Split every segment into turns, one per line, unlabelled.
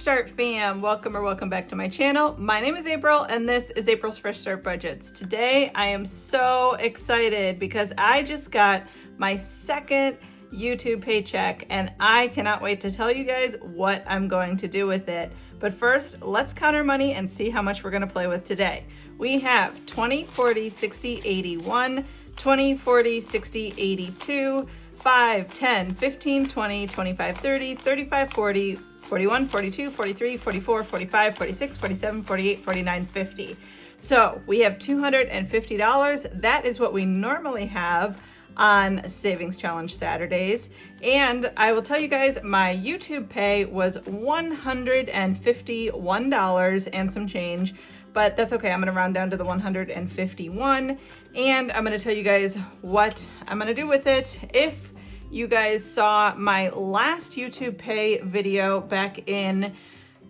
Start fam, welcome back to my channel. My name is April and this is April's Fresh Start Budgets. Today I am so excited because I just got my second YouTube paycheck and I cannot wait to tell you guys what I'm going to do with it. But first, let's count our money and see how much we're going to play with today. We have 20, 40, 60, 81, 20, 40, 60, 82, 5, 10, 15, 20, 25, 30, 35, 40, 41, 42, 43, 44, 45, 46, 47, 48, 49, 50. So we have $250. That is what we normally have on Savings Challenge Saturdays. And I will tell you guys, my YouTube pay was $151 and some change, but that's okay. I'm gonna round down to the 151. And I'm gonna tell you guys what I'm gonna do with it. If you guys saw my last YouTube pay video back in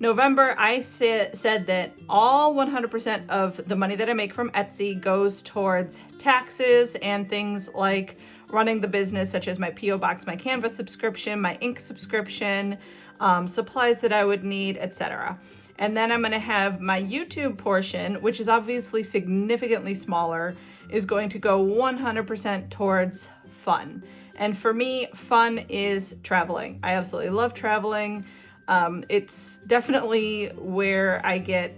November, I said that all 100% of the money that I make from Etsy goes towards taxes and things like running the business, such as my P.O. Box, my Canva subscription, my ink subscription, supplies that I would need, etc. And then I'm gonna have my YouTube portion, which is obviously significantly smaller, is going to go 100% towards fun. And for me, fun is traveling. I absolutely love traveling. It's definitely where I get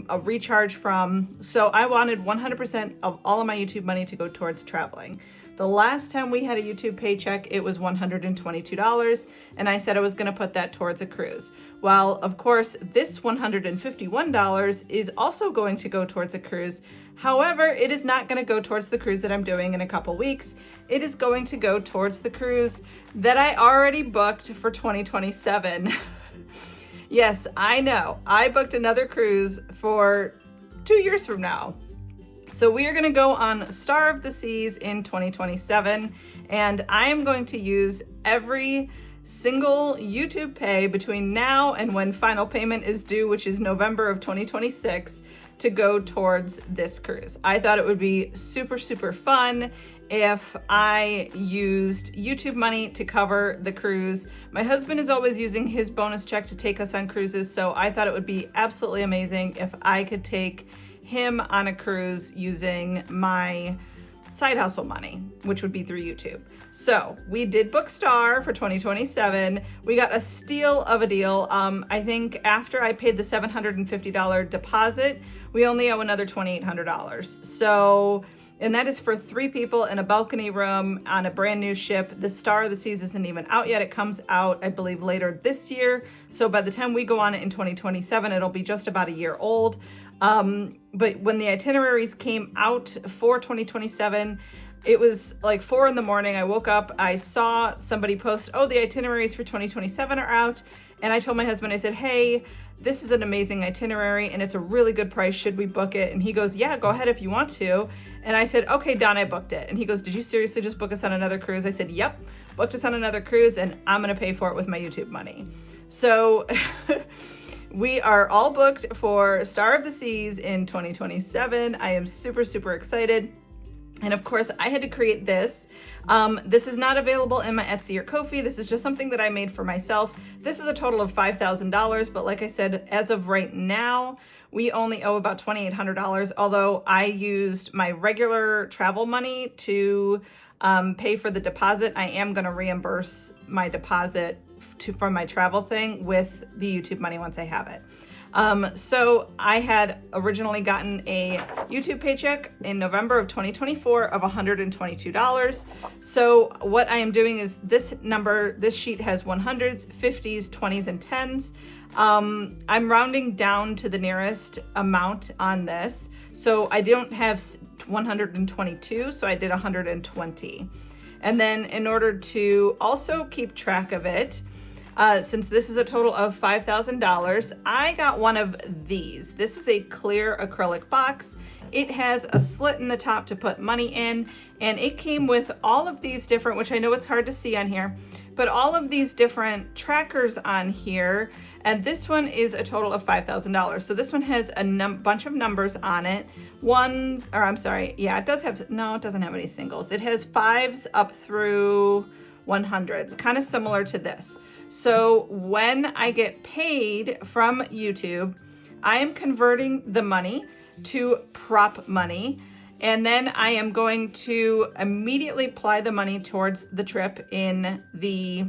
a recharge from. So I wanted 100% of all of my YouTube money to go towards traveling. The last time we had a YouTube paycheck, it was $122, and I said I was gonna put that towards a cruise. Well, of course, this $151 is also going to go towards a cruise. However, it is not gonna go towards the cruise that I'm doing in a couple weeks. It is going to go towards the cruise that I already booked for 2027. Yes, I know, I booked another cruise for 2 years from now. So we are going to go on Star of the Seas in 2027, and I am going to use every single YouTube pay between now and when final payment is due, which is November of 2026, to go towards this cruise. I thought it would be super, super fun if I used YouTube money to cover the cruise. My husband is always using his bonus check to take us on cruises, so I thought it would be absolutely amazing if I could take him on a cruise using my side hustle money, which would be through YouTube. So we did book Star for 2027. We got a steal of a deal. I think after I paid the $750 deposit, we only owe another $2,800. So, and that is for 3 people in a balcony room on a brand new ship. The Star of the Seas isn't even out yet. It comes out, I believe, later this year. So by the time we go on it in 2027, it'll be just about a year old. But when the itineraries came out for 2027, it was like 4 in the morning. I woke up, I saw somebody post, oh, the itineraries for 2027 are out. And I told my husband, I said, hey, this is an amazing itinerary and it's a really good price. Should we book it? And he goes, yeah, go ahead if you want to. And I said, okay, Don, I booked it. And he goes, did you seriously just book us on another cruise? I said, yep, booked us on another cruise and I'm going to pay for it with my YouTube money. So we are all booked for Star of the Seas in 2027. I am super, super excited. And of course, I had to create this. This is not available in my Etsy or Ko-fi. This is just something that I made for myself. This is a total of $5,000, but like I said, as of right now, we only owe about $2,800, although I used my regular travel money to pay for the deposit. I am gonna reimburse my deposit from my travel thing with the YouTube money once I have it. So I had originally gotten a YouTube paycheck in November of 2024 of $122. So what I am doing is this sheet has 100s, 50s, 20s, and 10s. I'm rounding down to the nearest amount on this. So I don't have 122, so I did 120. And then in order to also keep track of it, since this is a total of $5,000, I got one of these. This is a clear acrylic box. It has a slit in the top to put money in, and it came with all of these different, which I know it's hard to see on here, but all of these different trackers on here, and this one is a total of $5,000. So this one has a bunch of numbers on it. It doesn't have any singles. It has 5s up through 100s, kind of similar to this. So when I get paid from YouTube, I am converting the money to prop money. And then I am going to immediately apply the money towards the trip in the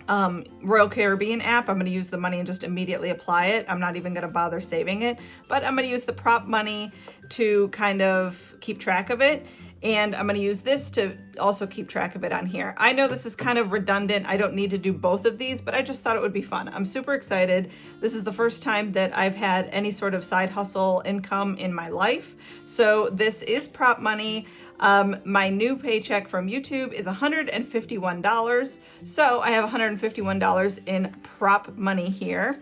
Royal Caribbean app. I'm going to use the money and just immediately apply it. I'm not even going to bother saving it, but I'm going to use the prop money to kind of keep track of it. And I'm going to use this to also keep track of it on here. I know this is kind of redundant. I don't need to do both of these, but I just thought it would be fun. I'm super excited. This is the first time that I've had any sort of side hustle income in my life. So this is prop money. My new paycheck from YouTube is $151. So I have $151 in prop money here.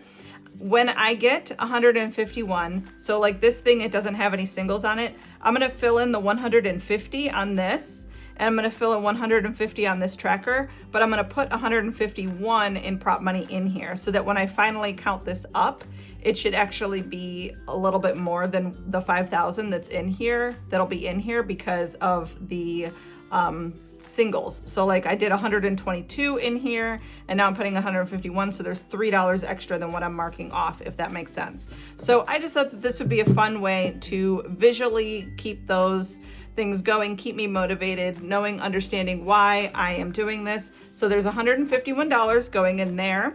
When I get 151, so like this thing, it doesn't have any singles on it. I'm going to fill in the 150 on this, and I'm going to fill in 150 on this tracker, but I'm going to put 151 in prop money in here so that when I finally count this up, it should actually be a little bit more than the 5,000 that's in here, that'll be in here because of the singles. So like I did 122 in here, and now I'm putting 151, so there's $3 extra than what I'm marking off, if that makes sense. So I just thought that this would be a fun way to visually keep those things going, keep me motivated, knowing, understanding why I am doing this. So there's $151 going in there.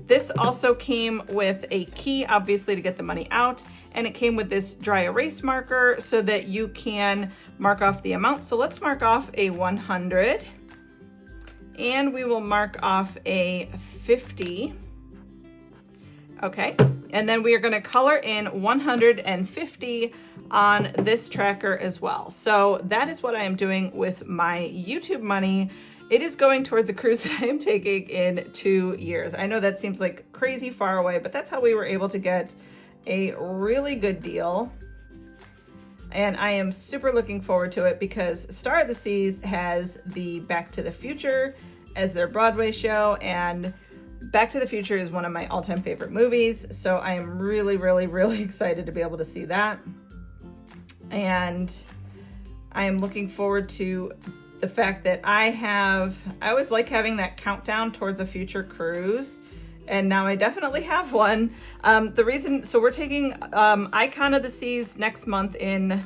This also came with a key, obviously, to get the money out, and it came with this dry erase marker so that you can mark off the amount. So let's mark off a 100, and we will mark off a 50. Okay, and then we are going to color in 150 on this tracker as well. So that is what I am doing with my YouTube money. It is going towards a cruise that I am taking in 2 years. I know that seems like crazy far away, but that's how we were able to get a really good deal. And I am super looking forward to it because Star of the Seas has the Back to the Future as their Broadway show, and Back to the Future is one of my all-time favorite movies. So I am really, really, really excited to be able to see that. And I am looking forward to the fact that I always like having that countdown towards a future cruise, and now I definitely have one. So we're taking Icon of the Seas next month in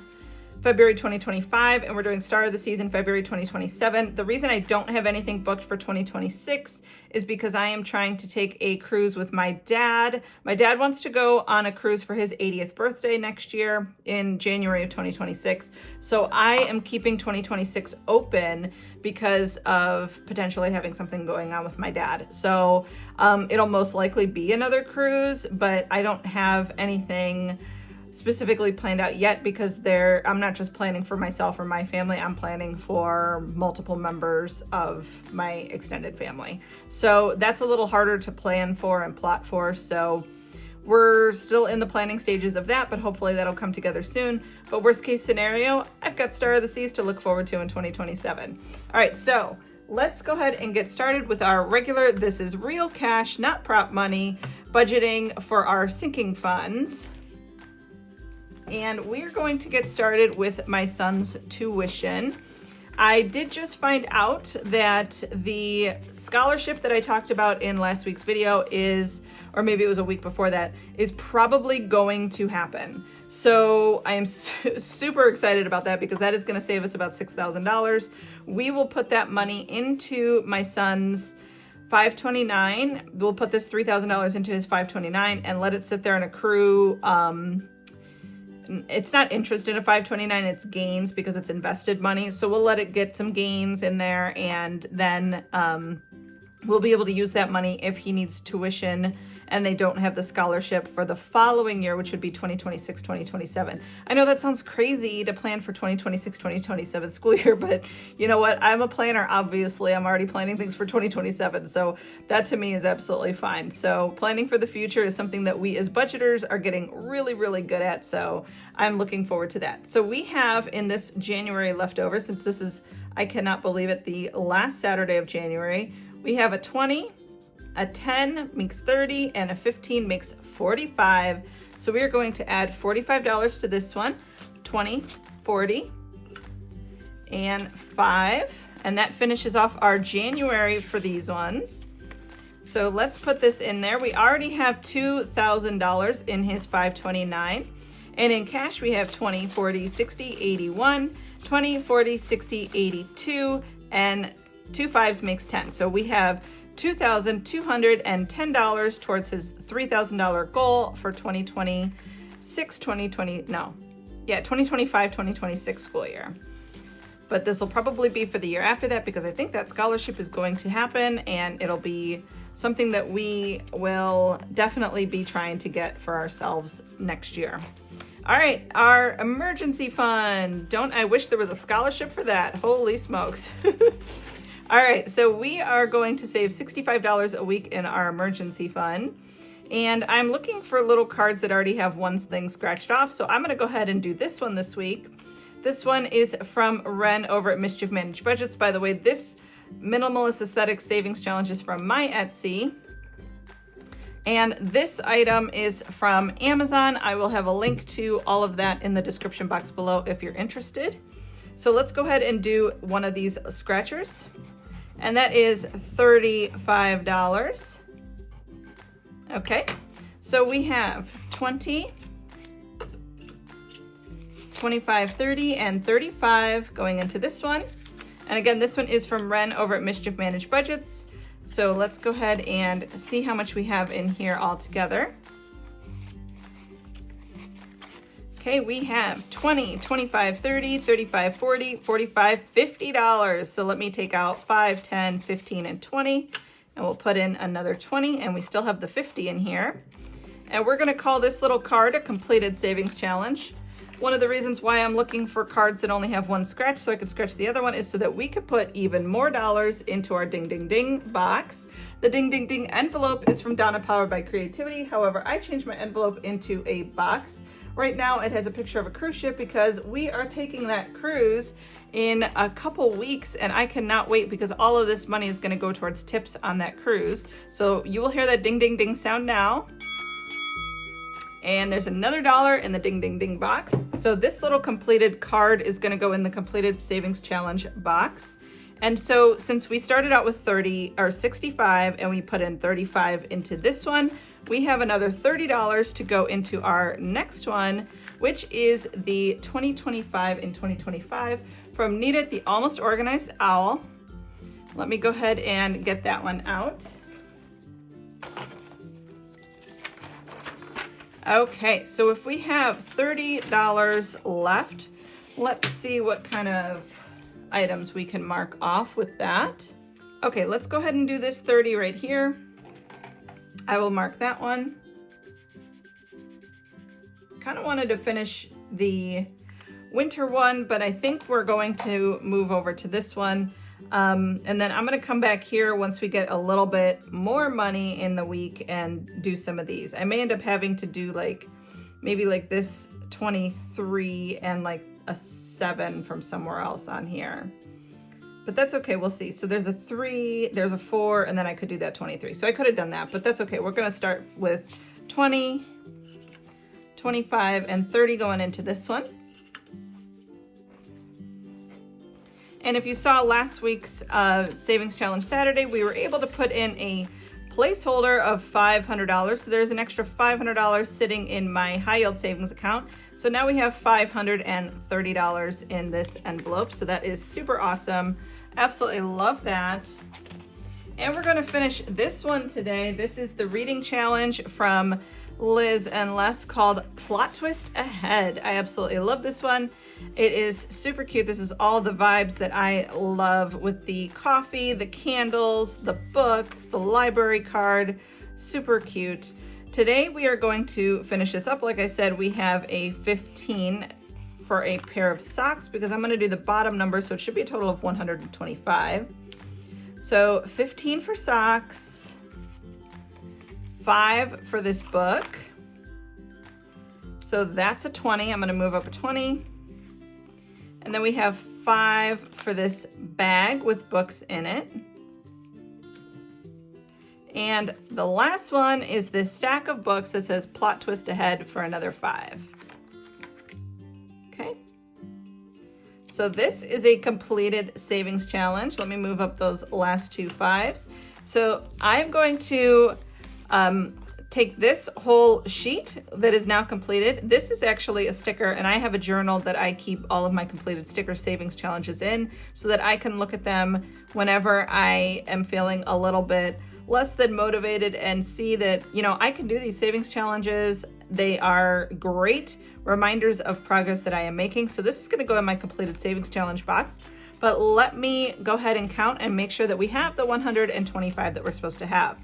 February 2025, and we're doing Star of the Seas in February 2027. The reason I don't have anything booked for 2026 is because I am trying to take a cruise with my dad. My dad wants to go on a cruise for his 80th birthday next year in January of 2026. So I am keeping 2026 open because of potentially having something going on with my dad. So it'll most likely be another cruise, but I don't have anything specifically planned out yet because I'm not just planning for myself or my family, I'm planning for multiple members of my extended family. So that's a little harder to plan for and plot for. So we're still in the planning stages of that, but hopefully that'll come together soon. But worst case scenario, I've got Star of the Seas to look forward to in 2027. All right, so let's go ahead and get started with our regular, this is real cash, not prop money, budgeting for our sinking funds. And we're going to get started with my son's tuition. I did just find out that the scholarship that I talked about in last week's video is, or maybe it was a week before that, is probably going to happen. So I am super excited about that because that is going to save us about $6,000. We will put that money into my son's 529. We'll put this $3,000 into his 529 and let it sit there and accrue. It's not interest in a 529, it's gains because it's invested money. So we'll let it get some gains in there, and then we'll be able to use that money if he needs tuition and they don't have the scholarship for the following year, which would be 2026, 2027. I know that sounds crazy to plan for 2026, 2027 school year, but you know what? I'm a planner, obviously. I'm already planning things for 2027. So that to me is absolutely fine. So planning for the future is something that we as budgeters are getting really, really good at. So I'm looking forward to that. So we have in this January leftover, since this is, I cannot believe it, the last Saturday of January, we have a 20, a 10 makes 30, and a 15 makes 45. So we are going to add $45 to this one, 20, 40, and 5. And that finishes off our January for these ones. So let's put this in there. We already have $2,000 in his 529. And in cash, we have 20, 40, 60, 81, 20, 40, 60, 82, and 2 5s makes 10. So we have $2,210 towards his $3,000 goal for 2025, 2026 school year. But this will probably be for the year after that, because I think that scholarship is going to happen, and it'll be something that we will definitely be trying to get for ourselves next year. All right, our emergency fund. Don't I wish there was a scholarship for that? Holy smokes. All right, so we are going to save $65 a week in our emergency fund. And I'm looking for little cards that already have one thing scratched off. So I'm gonna go ahead and do this one this week. This one is from Ren over at Mischief Managed Budgets. By the way, this Minimalist Aesthetic Savings Challenge is from my Etsy. And this item is from Amazon. I will have a link to all of that in the description box below if you're interested. So let's go ahead and do one of these scratchers. And that is $35. Okay, so we have 20, 25, 30, and 35 going into this one. And again, this one is from Ren over at Mischief Managed Budgets. So let's go ahead and see how much we have in here all together. Okay, we have 20, 25, 30, 35, 40, 45, $50. So let me take out 5, 10, 15, and 20, and we'll put in another 20, and we still have the 50 in here. And we're gonna call this little card a completed savings challenge. One of the reasons why I'm looking for cards that only have one scratch so I could scratch the other one is so that we could put even more dollars into our Ding Ding Ding box. The Ding Ding Ding envelope is from Donna Powered by Creativity. However, I changed my envelope into a box. Right now it has a picture of a cruise ship because we are taking that cruise in a couple weeks, and I cannot wait because all of this money is gonna go towards tips on that cruise. So you will hear that Ding Ding Ding sound now. And there's another $1 in the Ding Ding Ding box. So this little completed card is gonna go in the completed savings challenge box. And so since we started out with 30 or 65 and we put in 35 into this one, we have another $30 to go into our next one, which is the 2025 and 2025 from Need It, the Almost Organized Owl. Let me go ahead and get that one out. Okay, so if we have $30 left, let's see what kind of items we can mark off with that. Okay, let's go ahead and do this 30 right here. I will mark that one. Kind of wanted to finish the winter one, but I think we're going to move over to this one. And then I'm gonna come back here once we get a little bit more money in the week and do some of these. I may end up having to do like, maybe like this 23 and like a 7 from somewhere else on here. But that's okay, we'll see. So there's a 3, there's a 4, and then I could do that 23. So I could have done that, but that's okay. We're gonna start with 20, 25, and 30 going into this one. And if you saw last week's Savings Challenge Saturday, we were able to put in a placeholder of $500. So there's an extra $500 sitting in my high yield savings account. So now we have $530 in this envelope. So that is super awesome. Absolutely love that. And we're gonna finish this one today. This is the reading challenge from Liz and Les called Plot Twist Ahead. I absolutely love this one. It is super cute. This is all the vibes that I love with the coffee, the candles, the books, the library card. Super cute. Today we are going to finish this up. Like I said, we have a 15 for a pair of socks because I'm going to do the bottom number, so it should be a total of 125. So 15 for socks, 5 for this book. So that's a 20. I'm going to move up a 20. And then we have 5 for this bag with books in it. And the last one is this stack of books that says Plot Twist Ahead for another 5. Okay. So this is a completed savings challenge. Let me move up those last two 5s. So I'm going to take this whole sheet that is now completed. This is actually a sticker, and I have a journal that I keep all of my completed sticker savings challenges in so that I can look at them whenever I am feeling a little bit less than motivated and see that, you know, I can do these savings challenges. They are great reminders of progress that I am making. So this is going to go in my completed savings challenge box. But let me go ahead and count and make sure that we have the 125 that we're supposed to have.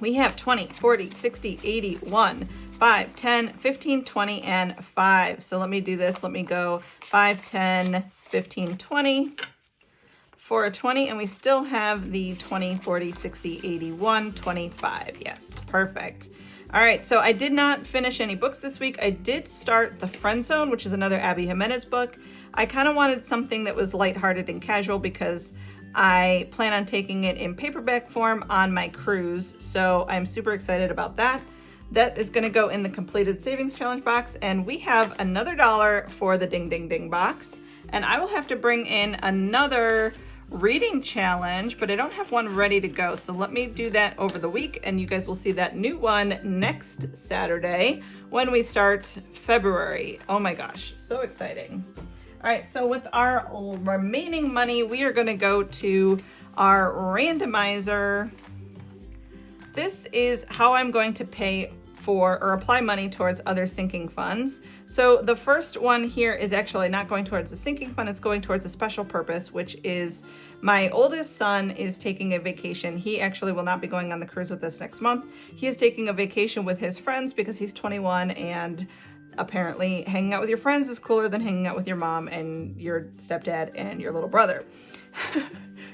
We have 20, 40, 60, 80, 1, 5, 10, 15, 20, and 5. So let me do this. Let me go 5, 10, 15, 20 for a 20. And we still have the 20, 40, 60, 80, 1, 25. Yes, perfect. All right, so I did not finish any books this week. I did start The Friend Zone, which is another Abby Jimenez book. I kind of wanted something that was lighthearted and casual because I plan on taking it in paperback form on my cruise. So I'm super excited about that. That is going to go in the completed savings challenge box. And we have another $1 for the Ding Ding Ding box. And I will have to bring in another reading challenge, but I don't have one ready to go. So let me do that over the week. And you guys will see that new one next Saturday when we start February. Oh my gosh, so exciting. All right, so with our remaining money, we are going to go to our randomizer. This is how I'm going to pay for or apply money towards other sinking funds. So the first one here is actually not going towards the sinking fund, it's going towards a special purpose, which is my oldest son is taking a vacation. He actually will not be going on the cruise with us next month. He is taking a vacation with his friends because he's 21, and apparently hanging out with your friends is cooler than hanging out with your mom and your stepdad and your little brother.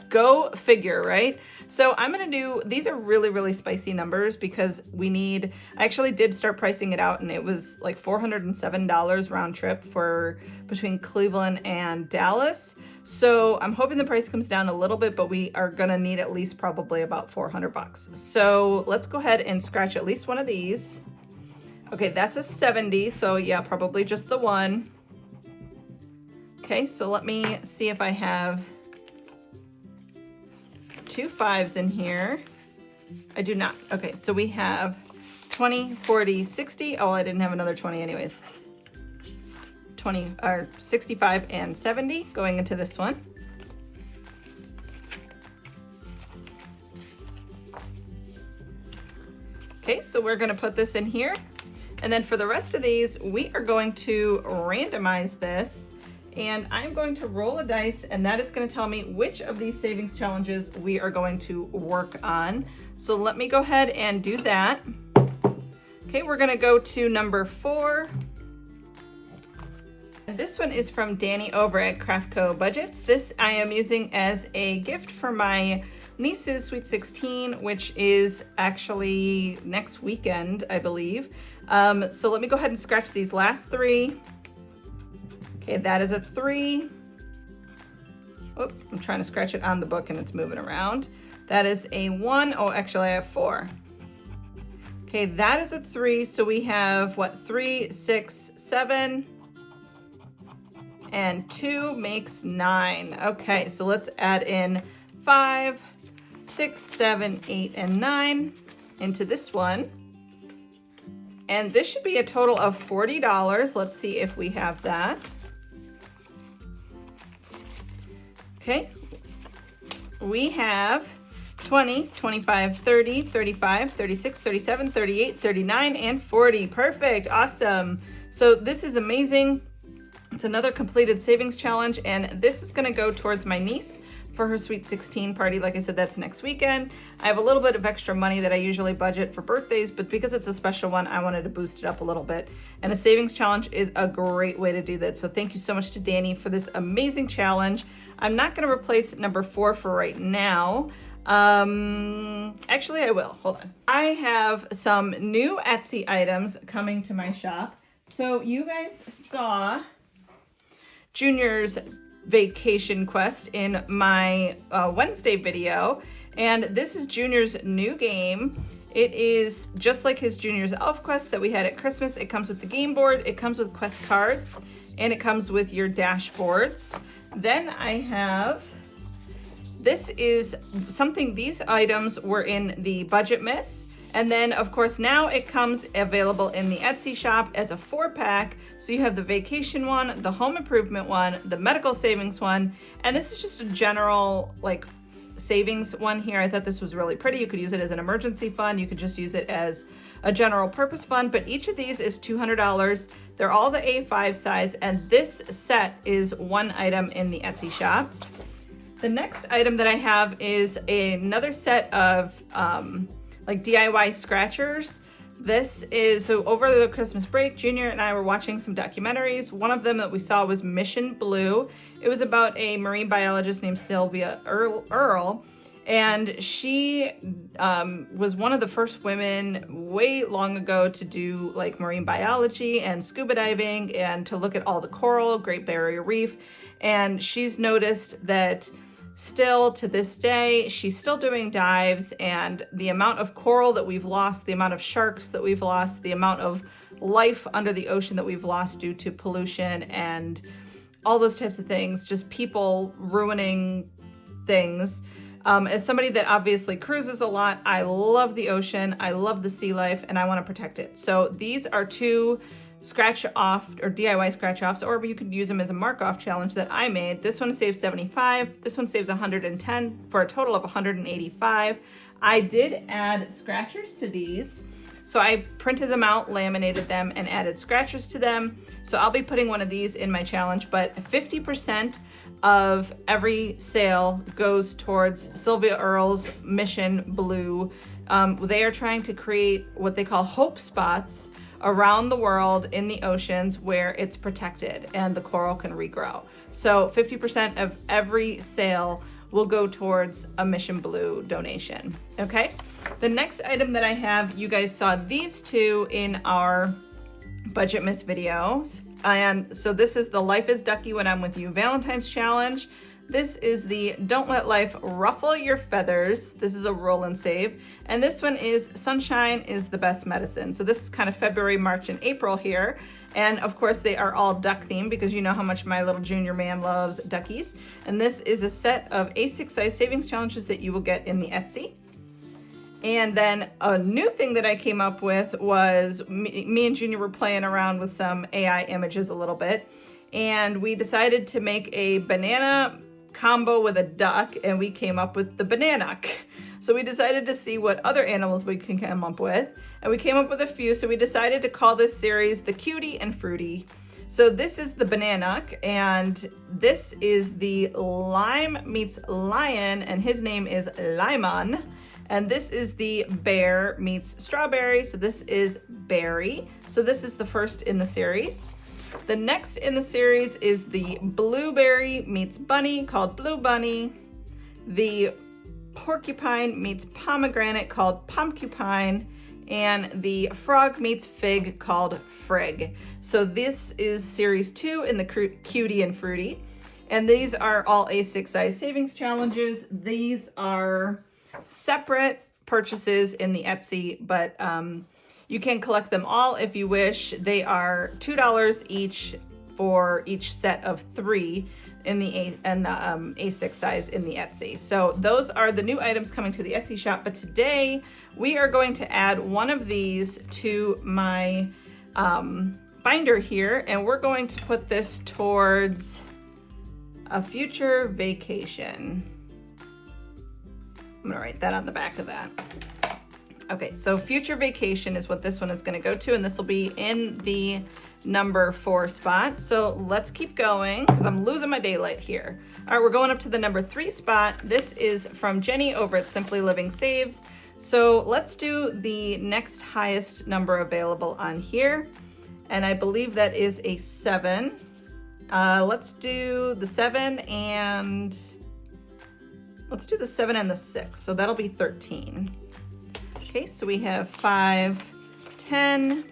Go figure, right? So I'm gonna do, these are really, really spicy numbers because I actually did start pricing it out, and it was like $407 round trip for between Cleveland and Dallas. So I'm hoping the price comes down a little bit, but we are gonna need at least probably about 400 bucks. So let's go ahead and scratch at least one of these. Okay, that's a 70, so yeah, probably just the one. Okay, so let me see if I have 2 5s in here. I do not. Okay, so we have 20, 40, 60. Oh, I didn't have another 20 anyways. 20 or 65 and 70 going into this one. Okay, so we're gonna put this in here. And then for the rest of these, we are going to randomize this, and I'm going to roll a dice, and that is going to tell me which of these savings challenges we are going to work on. So let me go ahead and do that. Okay, we're going to go to number 4. And this one is from Danny over at Craftco Budgets. This I am using as a gift for my niece's Sweet 16, which is actually next weekend, I believe. So let me go ahead and scratch these last 3. Okay, that is a 3. Oh, I'm trying to scratch it on the book and it's moving around. That is a 1. Oh, actually I have 4. Okay, that is a 3. So we have what, 3, 6, 7, and 2 makes 9. Okay, so let's add in 5, 6, 7, 8, and 9 into this one. And this should be a total of $40. Let's see if we have that. Okay, we have 20, 25, 30, 35, 36, 37, 38, 39, and 40. Perfect, awesome. So this is amazing. It's another completed savings challenge, and this is gonna go towards my niece for her Sweet 16 party. Like I said, that's next weekend. I have a little bit of extra money that I usually budget for birthdays, but because it's a special one, I wanted to boost it up a little bit. And a savings challenge is a great way to do that. So thank you so much to Danny for this amazing challenge. I'm not gonna replace number 4 for right now. Actually I will, hold on. I have some new Etsy items coming to my shop. So you guys saw Junior's vacation quest in my Wednesday video, and this is Junior's new game. It is just like his Junior's Elf Quest that we had at Christmas. It comes with the game board, it comes with quest cards, and it comes with your dashboards. Then I have this is something, these items were in the budget miss. And then of course now it comes available in the Etsy shop as a 4-pack. So you have the vacation one, the home improvement one, the medical savings one, and this is just a general like savings one here. I thought this was really pretty. You could use it as an emergency fund. You could just use it as a general purpose fund, but each of these is $200. They're all the A5 size, and this set is one item in the Etsy shop. The next item that I have is another set of like DIY scratchers. This is, so over the Christmas break, Junior and I were watching some documentaries. One of them that we saw was Mission Blue. It was about a marine biologist named Sylvia Earle, and she was one of the first women way long ago to do like marine biology and scuba diving and to look at all the coral, Great Barrier Reef. And she's noticed that still to this day, she's still doing dives, and the amount of coral that we've lost, the amount of sharks that we've lost, the amount of life under the ocean that we've lost due to pollution and all those types of things, just people ruining things. As somebody that obviously cruises a lot, I love the ocean, I love the sea life, and I want to protect it. So these are 2 scratch off or DIY scratch offs, or you could use them as a mark off challenge that I made. This one saves 75, this one saves 110 for a total of 185. I did add scratchers to these. So I printed them out, laminated them, and added scratchers to them. So I'll be putting one of these in my challenge, but 50% of every sale goes towards Sylvia Earle's Mission Blue. They are trying to create what they call hope spots around the world in the oceans where it's protected and the coral can regrow. So 50% of every sale will go towards a Mission Blue donation, okay? The next item that I have, you guys saw these 2 in our budget miss videos. And so this is the Life is Ducky When I'm With You Valentine's Challenge. This is the Don't Let Life Ruffle Your Feathers. This is a roll and save. And this one is Sunshine is the Best Medicine. So this is kind of February, March, and April here. And of course they are all duck themed because you know how much my little junior man loves duckies. And this is a set of A6 size savings challenges that you will get in the Etsy. And then a new thing that I came up with was me and Junior were playing around with some AI images a little bit. And we decided to make a banana combo with a duck, and we came up with the Bananuck. So we decided to see what other animals we can come up with, and we came up with a few. So we decided to call this series the Cutie and Fruity. So this is the Bananuck, and this is the Lime meets Lion, and his name is Limon. And this is the Bear meets Strawberry, so this is Berry. So this is the first in the series. The next in the series is the Blueberry meets Bunny, called Blue Bunny. The Porcupine meets Pomegranate, called Pumpcupine. And the Frog meets Fig, called Frig. So this is series 2 in the Cutie and Fruity. And these are all A6 size savings challenges. These are separate purchases in the Etsy, but you can collect them all if you wish. They are $2 each for each set of 3 in the A6 size in the Etsy. So those are the new items coming to the Etsy shop. But today we are going to add one of these to my binder here, and we're going to put this towards a future vacation. I'm gonna write that on the back of that. Okay, so future vacation is what this one is gonna go to, and this will be in the number 4 spot. So let's keep going because I'm losing my daylight here. All right, we're going up to the number 3 spot. This is from Jenny over at Simply Living Saves. So let's do the next highest number available on here. And I believe that is a 7. Let's do the 7 and let's do the 7 and the 6. So that'll be 13. Okay, so we have 5, 10,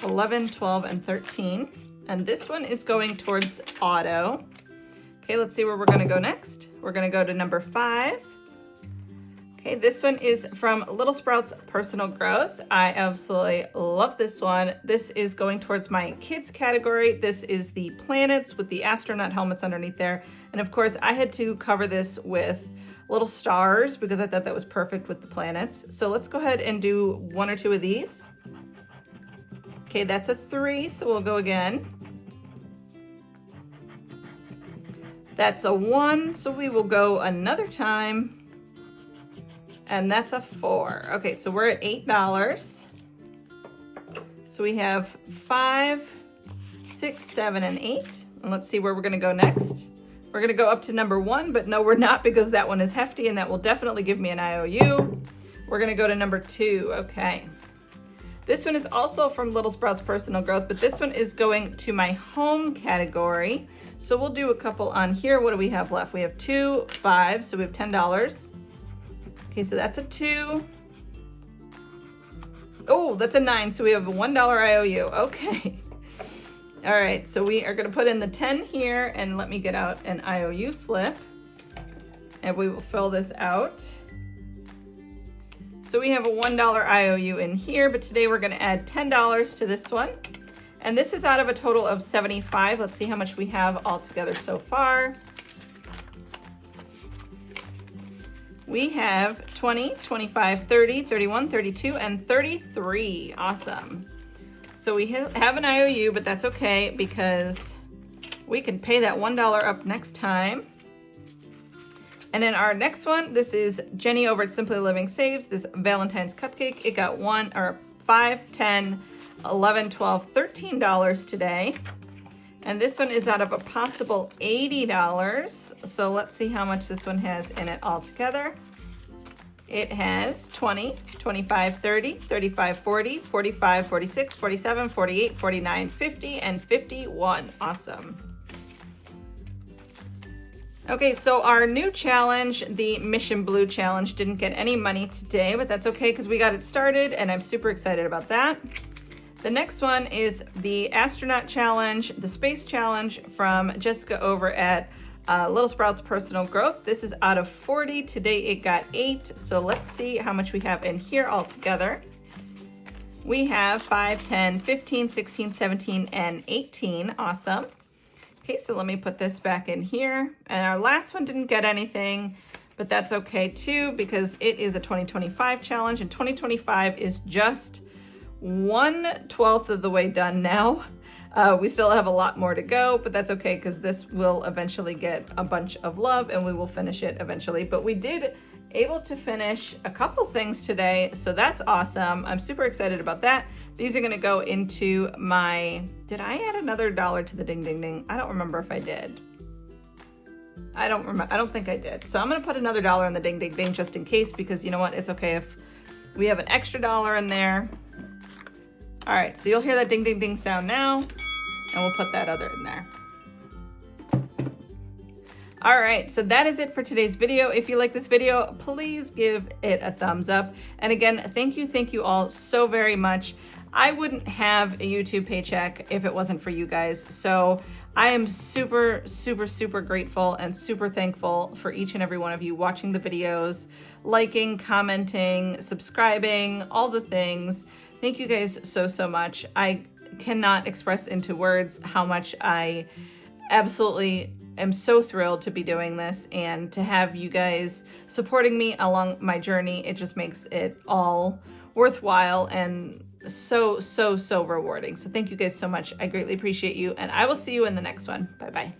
11, 12, and 13. And this one is going towards auto. Okay, let's see where we're gonna go next. We're gonna go to number 5. Okay, this one is from Little Sprouts Personal Growth. I absolutely love this one. This is going towards my kids category. This is the planets with the astronaut helmets underneath there. And of course, I had to cover this with little stars because I thought that was perfect with the planets. So let's go ahead and do 1 or 2 of these. Okay, that's a 3, so we'll go again. That's a 1, so we will go another time. And that's a 4. Okay, so we're at $8. So we have 5, 6, 7, and 8. And let's see where we're gonna go next. We're gonna go up to number 1, but no, we're not, because that one is hefty and that will definitely give me an IOU. We're gonna go to number 2, okay. This one is also from Little Sprouts Personal Growth, but this one is going to my home category. So we'll do a couple on here. What do we have left? We have 2, 5, so we have $10. Okay, so that's a 2. Oh, that's a 9, so we have a $1 IOU. Okay. All right, so we are gonna put in the 10 here, and let me get out an IOU slip, and we will fill this out. So we have a $1 IOU in here, but today we're gonna add $10 to this one. And this is out of a total of 75. Let's see how much we have all together so far. We have 20, 25, 30, 31, 32, and 33. Awesome. So we have an IOU, but that's okay because we can pay that $1 up next time. And then our next one, this is Jenny over at Simply Living Saves, this Valentine's cupcake. It got 5, 10, 11, 12, $13 today. And this one is out of a possible $80. So let's see how much this one has in it altogether. It has 20, 25, 30, 35, 40, 45, 46, 47, 48, 49, 50, and 51. Awesome. Okay, so our new challenge, the Mission Blue challenge, didn't get any money today, but that's okay because we got it started and I'm super excited about that. The next one is the Astronaut Challenge, the Space Challenge from Jessica over at Little Sprouts Personal Growth. This is out of 40. Today it got 8. So let's see how much we have in here all together. We have 5, 10, 15, 16, 17, and 18. Awesome. Okay, so let me put this back in here. And our last one didn't get anything, but that's okay too because it is a 2025 challenge, and 2025 is just 1/12 of the way done now. We still have a lot more to go, but that's okay because this will eventually get a bunch of love and we will finish it eventually. But we did able to finish a couple things today, so that's awesome. I'm super excited about that. These are gonna go into my, did I add another $1 to the Ding Ding Ding? I don't remember if I did. I don't think I did. So I'm gonna put another $1 in the Ding Ding Ding just in case, because you know what, it's okay if we have an extra $1 in there. All right, so you'll hear that ding, ding, ding sound now, and we'll put that other in there. All right, so that is it for today's video. If you like this video, please give it a thumbs up. And again, thank you all so very much. I wouldn't have a YouTube paycheck if it wasn't for you guys. So I am super, super, super grateful and super thankful for each and every one of you watching the videos, liking, commenting, subscribing, all the things. Thank you guys so much. I cannot express into words how much I absolutely am so thrilled to be doing this and to have you guys supporting me along my journey. It just makes it all worthwhile and so rewarding. So thank you guys so much. I greatly appreciate you, and I will see you in the next one. Bye-bye.